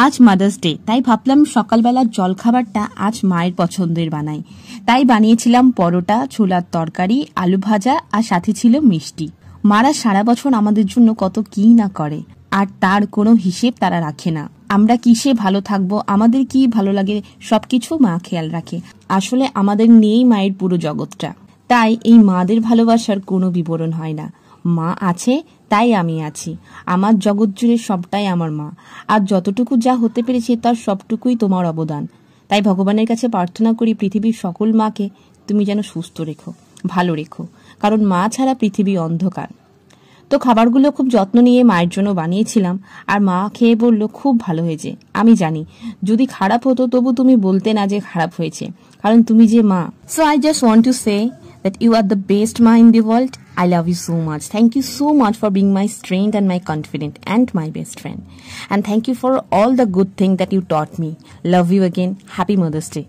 আজ mother's day, তাই ভাবলাম সকালবেলার জলখাবারটা আজ মায়ের পছন্দের বানাই। তাই বানিয়েছিলাম পরোটা, ছোলার তরকারি, আলু ভাজা আর সাথে ছিল মিষ্টি। মারা সারা বছর আমাদের জন্য কত কি না করে, আর তার কোনো হিসেব তারা রাখে না। আমরা কিসে ভালো থাকবো, আমাদের কি ভালো লাগে, সবকিছু মা খেয়াল রাখে। আসলে আমাদের নিয়েই মায়ের পুরো জগৎটা। তাই এই মাদের ভালোবাসার কোনো বিবরণ হয় না। মা আছে তাই আমি আছি। আমার জগৎ জুড়ে সবটাই আমার মা, আর যতটুকু যা হতে পেরেছে তার সবটুকুই তোমার অবদান। তাই ভগবানের কাছে প্রার্থনা করি পৃথিবীর সকল মাকে তুমি যেন সুস্থ রেখো, ভালো রেখো, কারণ মা ছাড়া পৃথিবী অন্ধকার। তো খাবারগুলো খুব যত্ন নিয়ে মায়ের জন্য বানিয়েছিলাম, আর মা খেয়ে বলল খুব ভালো হয়েছে। আমি জানি যদি খারাপ হতো তবু তুমি বলতে না যে খারাপ হয়েছে, কারণ তুমি যে মা। So I just want to say that you are the best ma in the world. I love you so much. Thank you so much for being my strength and my confidant and my best friend. And thank you for all the good things that you taught me. Love you again. Happy Mother's Day.